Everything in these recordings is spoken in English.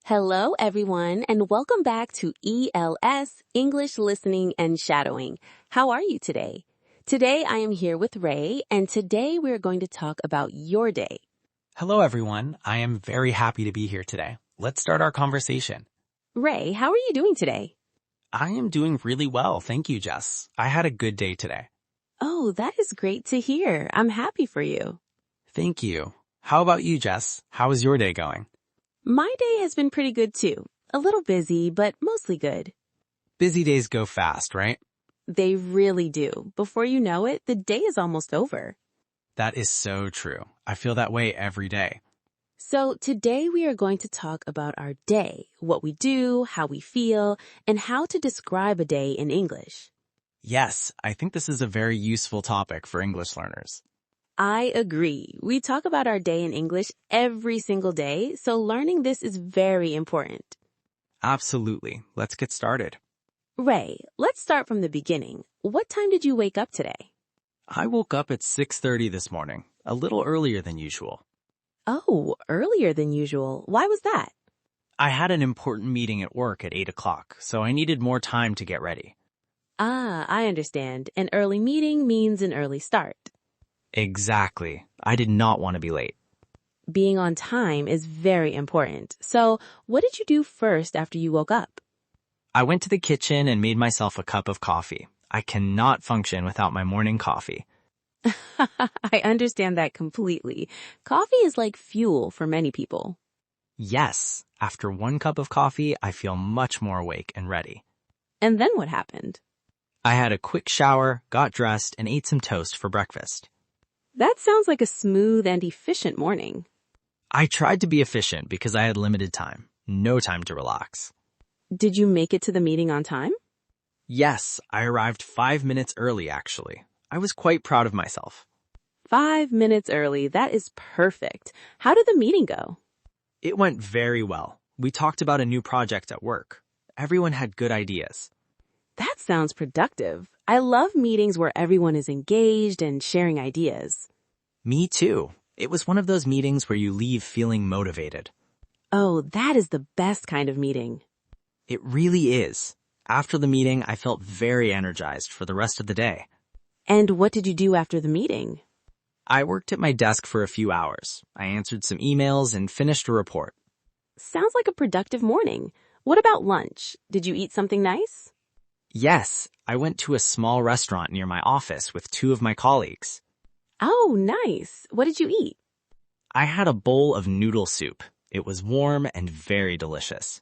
Hello, everyone, and welcome back to ELS, English Listening and Shadowing. How are you today? Today, I am here with Ray, and today we're going to talk about your day. Hello, everyone. I am very happy to be here today. Let's start our conversation. Ray, how are you doing today? I am doing really well. Thank you, Jess. I had a good day today. Oh, that is great to hear. I'm happy for you. Thank you. How about you, Jess? How is your day going? My day has been pretty good too. A little busy, but mostly good. Busy days go fast, right? They really do. Before you know it, the day is almost over. That is so true. I feel that way every day. So today we are going to talk about our day, what we do, how we feel, and how to describe a day in English. Yes, I think this is a very useful topic for English learners. I agree. We talk about our day in English every single day, so learning this is very important. Absolutely. Let's get started. Ray, let's start from the beginning. What time did you wake up today? I woke up at 6:30 this morning, a little earlier than usual. Oh, earlier than usual. Why was that? I had an important meeting at work at 8 o'clock, so I needed more time to get ready. Ah, I understand. An early meeting means an early start. Exactly. I did not want to be late. Being on time is very important. So, what did you do first after you woke up? I went to the kitchen and made myself a cup of coffee. I cannot function without my morning coffee. I understand that completely. Coffee is like fuel for many people. Yes, after one cup of coffee, I feel much more awake and ready. And then what happened? I had a quick shower, got dressed, and ate some toast for breakfast. That sounds like a smooth and efficient morning. I tried to be efficient because I had limited time. No time to relax. Did you make it to the meeting on time? Yes, I arrived 5 minutes early, actually. I was quite proud of myself. 5 minutes early. That is perfect. How did the meeting go? It went very well. We talked about a new project at work. Everyone had good ideas. That sounds productive. I love meetings where everyone is engaged and sharing ideas. Me too. It was one of those meetings where you leave feeling motivated. Oh, that is the best kind of meeting. It really is. After the meeting, I felt very energized for the rest of the day. And what did you do after the meeting? I worked at my desk for a few hours. I answered some emails and finished a report. Sounds like a productive morning. What about lunch? Did you eat something nice? Yes, I went to a small restaurant near my office with 2 of my colleagues. Oh, nice. What did you eat? I had a bowl of noodle soup. It was warm and very delicious.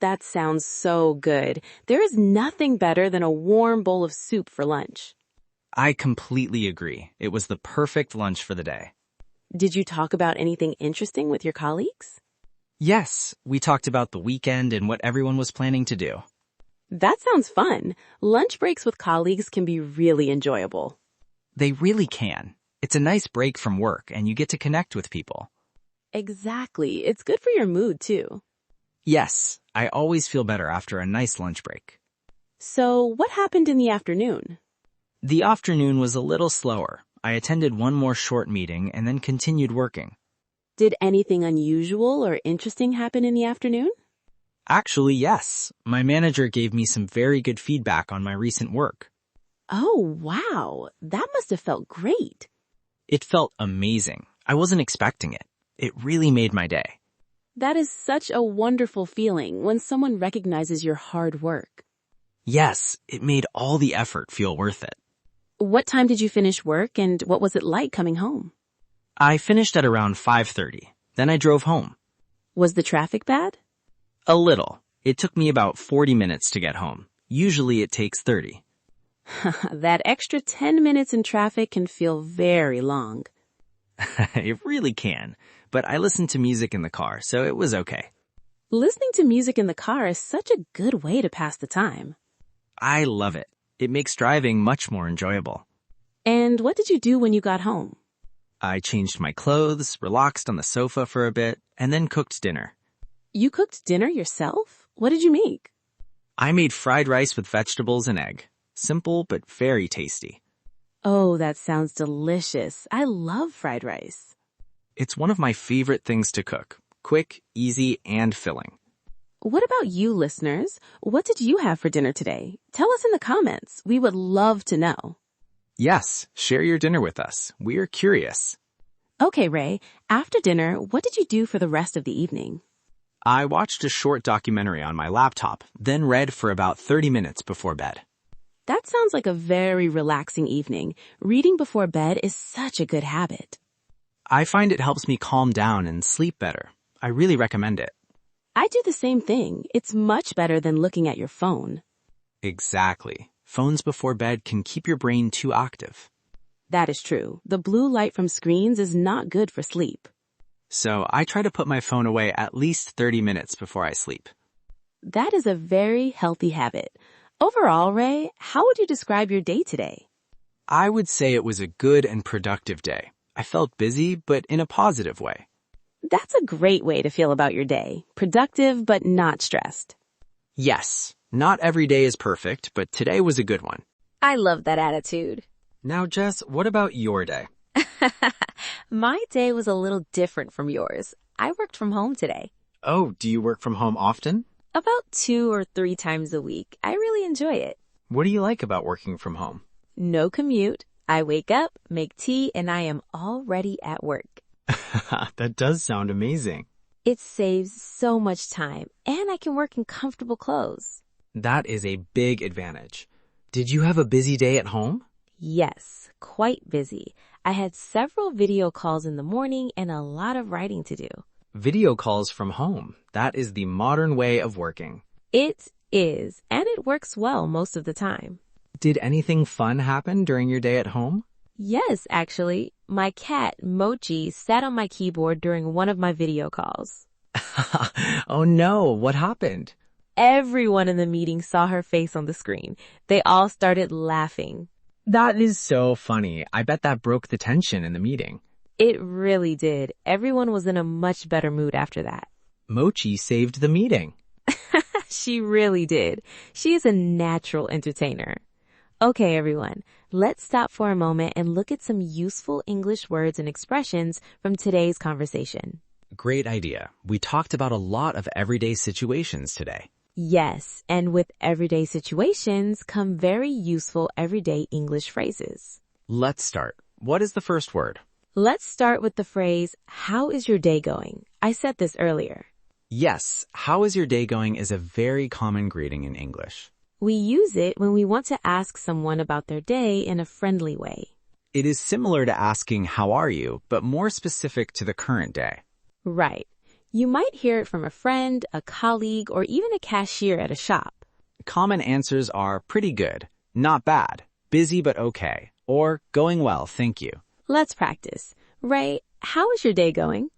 That sounds so good. There is nothing better than a warm bowl of soup for lunch. I completely agree. It was the perfect lunch for the day. Did you talk about anything interesting with your colleagues? Yes, we talked about the weekend and what everyone was planning to do. That sounds fun. Lunch breaks with colleagues can be really enjoyable. They really can. It's a nice break from work and you get to connect with people. Exactly. It's good for your mood, too. Yes, I always feel better after a nice lunch break. So, what happened in the afternoon? The afternoon was a little slower. I attended one more short meeting and then continued working. Did anything unusual or interesting happen in the afternoon? Actually, yes. My manager gave me some very good feedback on my recent work. Oh, wow. That must have felt great. It felt amazing. I wasn't expecting it. It really made my day. That is such a wonderful feeling when someone recognizes your hard work. Yes, it made all the effort feel worth it. What time did you finish work and what was it like coming home? I finished at around 5:30. Then I drove home. Was the traffic bad? A little. It took me about 40 minutes to get home. Usually it takes 30. That extra 10 minutes in traffic can feel very long. It really can. But I listened to music in the car, so it was okay. Listening to music in the car is such a good way to pass the time. I love it. It makes driving much more enjoyable. And what did you do when you got home? I changed my clothes, relaxed on the sofa for a bit, and then cooked dinner. You cooked dinner yourself? What did you make? I made fried rice with vegetables and egg. Simple, but very tasty. Oh, that sounds delicious. I love fried rice. It's one of my favorite things to cook. Quick, easy, and filling. What about you, listeners? What did you have for dinner today? Tell us in the comments. We would love to know. Yes, share your dinner with us. We are curious. Okay, Ray, after dinner, what did you do for the rest of the evening? I watched a short documentary on my laptop, then read for about 30 minutes before bed. That sounds like a very relaxing evening. Reading before bed is such a good habit. I find it helps me calm down and sleep better. I really recommend it. I do the same thing. It's much better than looking at your phone. Exactly. Phones before bed can keep your brain too active. That is true. The blue light from screens is not good for sleep. So I try to put my phone away at least 30 minutes before I sleep. That is a very healthy habit. Overall, Ray, how would you describe your day today? I would say it was a good and productive day. I felt busy, but in a positive way. That's a great way to feel about your day. Productive, but not stressed. Yes, not every day is perfect, but today was a good one. I love that attitude. Now, Jess, what about your day? My day was a little different from yours. I worked from home today. Oh, do you work from home often? About 2 or 3 times a week. I really enjoy it. What do you like about working from home? No commute. I wake up, make tea, and I am already at work. That does sound amazing. It saves so much time, and I can work in comfortable clothes. That is a big advantage. Did you have a busy day at home? Yes, quite busy. I had several video calls in the morning and a lot of writing to do. Video calls from home. That is the modern way of working. It is, and it works well most of the time. Did anything fun happen during your day at home? Yes, actually. My cat, Mochi, sat on my keyboard during one of my video calls. Oh no, what happened? Everyone in the meeting saw her face on the screen. They all started laughing. That is so funny. I bet that broke the tension in the meeting. It really did. Everyone was in a much better mood after that. Mochi saved the meeting. She really did. She is a natural entertainer. Okay, everyone, let's stop for a moment and look at some useful English words and expressions from today's conversation. Great idea. We talked about a lot of everyday situations today. Yes, and with everyday situations come very useful everyday English phrases. Let's start. What is the first word? Let's start with the phrase, how is your day going? I said this earlier. Yes, how is your day going is a very common greeting in English. We use it when we want to ask someone about their day in a friendly way. It is similar to asking how are you, but more specific to the current day. Right. You might hear it from a friend, a colleague, or even a cashier at a shop. Common answers are pretty good, not bad, busy but okay, or going well, thank you. Let's practice. Ray, how is your day going?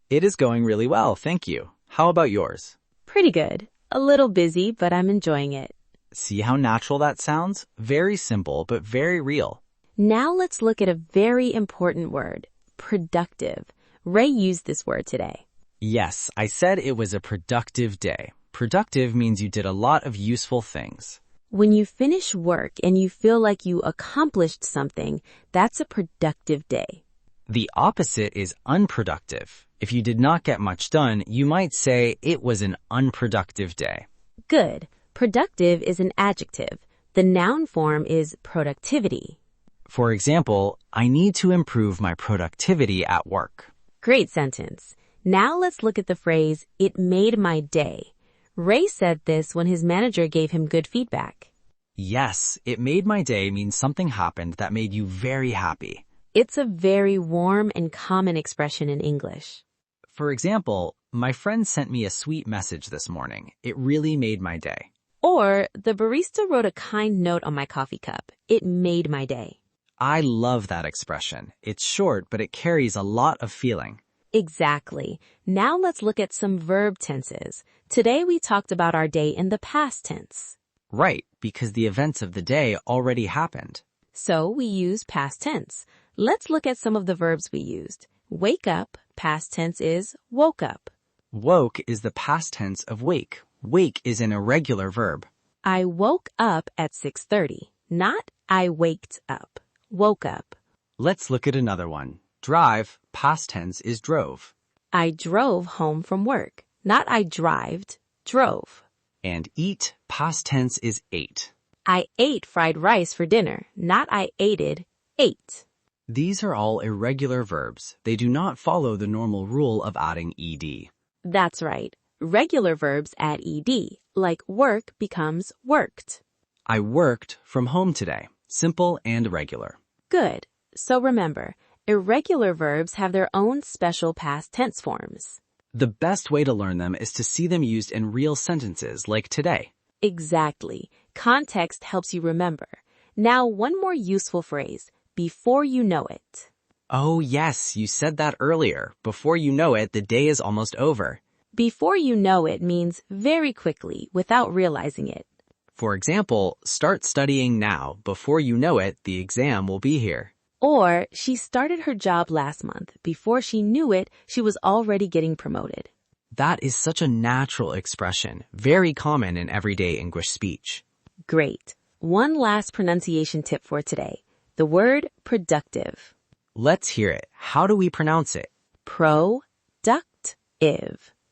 It is going really well, thank you. How about yours? Pretty good. A little busy, but I'm enjoying it. See how natural that sounds? Very simple, but very real. Now let's look at a very important word, productive. Ray used this word today. Yes, I said it was a productive day. Productive means you did a lot of useful things. When you finish work and you feel like you accomplished something, that's a productive day. The opposite is unproductive. If you did not get much done, you might say it was an unproductive day. Good. Productive is an adjective. The noun form is productivity. For example, I need to improve my productivity at work. Great sentence. Now let's look at the phrase, it made my day. Ray said this when his manager gave him good feedback. Yes, it made my day means something happened that made you very happy. It's a very warm and common expression in English. For example, my friend sent me a sweet message this morning. It really made my day. Or, the barista wrote a kind note on my coffee cup. It made my day. I love that expression. It's short, but it carries a lot of feeling. Exactly. Now let's look at some verb tenses. Today we talked about our day in the past tense. Right, because the events of the day already happened. So we use past tense. Let's look at some of the verbs we used. Wake up, past tense is woke up. Woke is the past tense of wake. Wake is an irregular verb. I woke up at 6:30, not I waked up. Woke up. Let's look at another one. Drive, past tense is drove. I drove home from work, not I drived. drove. And eat, past tense is ate. I ate fried rice for dinner, not I ate, ate. These are all irregular verbs. They do not follow the normal rule of adding ed. That's right. Regular verbs add ed, like work becomes worked. I worked from home today. Simple and regular. Good. So remember, irregular verbs have their own special past tense forms. The best way to learn them is to see them used in real sentences like today. Exactly. Context helps you remember. Now, one more useful phrase, before you know it. Oh yes, you said that earlier. Before you know it, the day is almost over. Before you know it means very quickly, without realizing it. For example, start studying now. Before you know it, the exam will be here. Or, she started her job last month. Before she knew it, she was already getting promoted. That is such a natural expression, very common in everyday English speech. Great. One last pronunciation tip for today. The word productive. Let's hear it. How do we pronounce it? Pro-DUC-tive.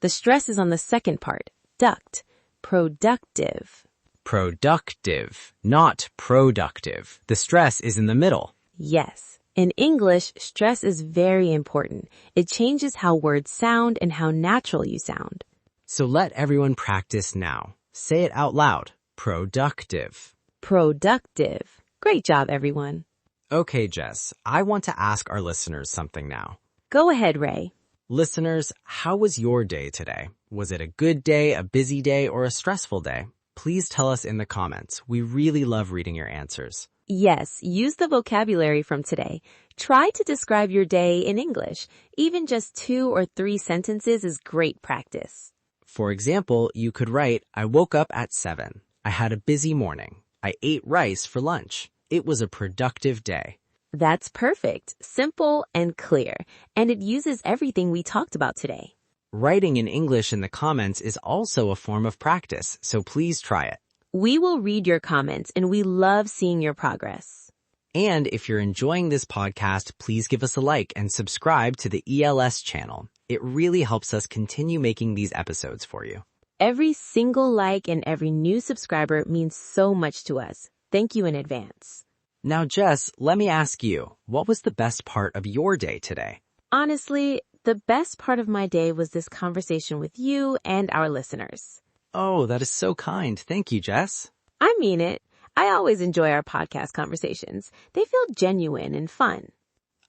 The stress is on the second part, duct. Productive. Productive, not productive. The stress is in the middle. Yes. In English, stress is very important. It changes how words sound and how natural you sound. So let everyone practice now. Say it out loud. Productive. Productive. Great job, everyone. Okay, Jess, I want to ask our listeners something now. Go ahead, Ray. Listeners, how was your day today? Was it a good day, a busy day, or a stressful day? Please tell us in the comments. We really love reading your answers. Yes, use the vocabulary from today. Try to describe your day in English. Even just 2 or 3 sentences is great practice. For example, you could write, I woke up at 7. I had a busy morning. I ate rice for lunch. It was a productive day. That's perfect, simple and clear, and it uses everything we talked about today. Writing in English in the comments is also a form of practice, so please try it. We will read your comments, and we love seeing your progress. And if you're enjoying this podcast, please give us a like and subscribe to the ELS channel. It really helps us continue making these episodes for you. Every single like and every new subscriber means so much to us. Thank you in advance. Now, Jess, let me ask you, what was the best part of your day today? Honestly, the best part of my day was this conversation with you and our listeners. Oh, that is so kind. Thank you, Jess. I mean it. I always enjoy our podcast conversations. They feel genuine and fun.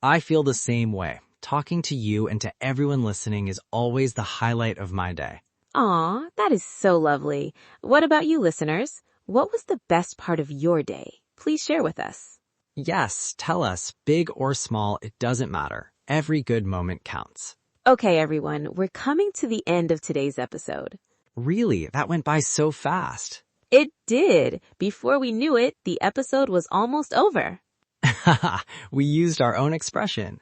I feel the same way. Talking to you and to everyone listening is always the highlight of my day. Aw, that is so lovely. What about you, listeners? What was the best part of your day? Please share with us. Yes, tell us, big or small, it doesn't matter. Every good moment counts. Okay, everyone, we're coming to the end of today's episode. Really? That went by so fast. It did. Before we knew it, the episode was almost over. We used our own expression.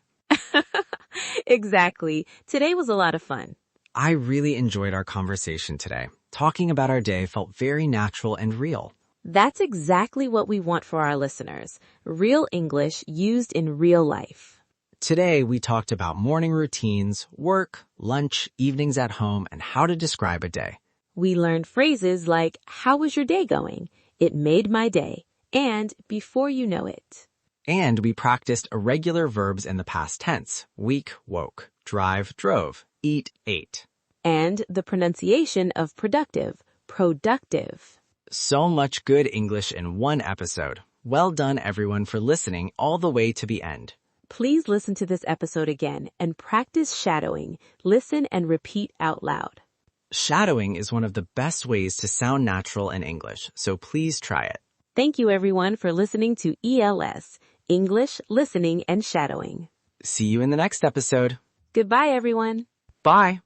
Exactly. Today was a lot of fun. I really enjoyed our conversation today. Talking about our day felt very natural and real. That's exactly what we want for our listeners. Real English used in real life. Today, we talked about morning routines, work, lunch, evenings at home, and how to describe a day. We learned phrases like, how was your day going? It made my day. And before you know it. And we practiced irregular verbs in the past tense. Week, woke. Drive, drove. Eat, ate. And the pronunciation of productive, productive. So much good English in one episode. Well done, everyone, for listening all the way to the end. Please listen to this episode again and practice shadowing. Listen and repeat out loud. Shadowing is one of the best ways to sound natural in English, so please try it. Thank you, everyone, for listening to ELS, English, Listening, and Shadowing. See you in the next episode. Goodbye, everyone. Bye.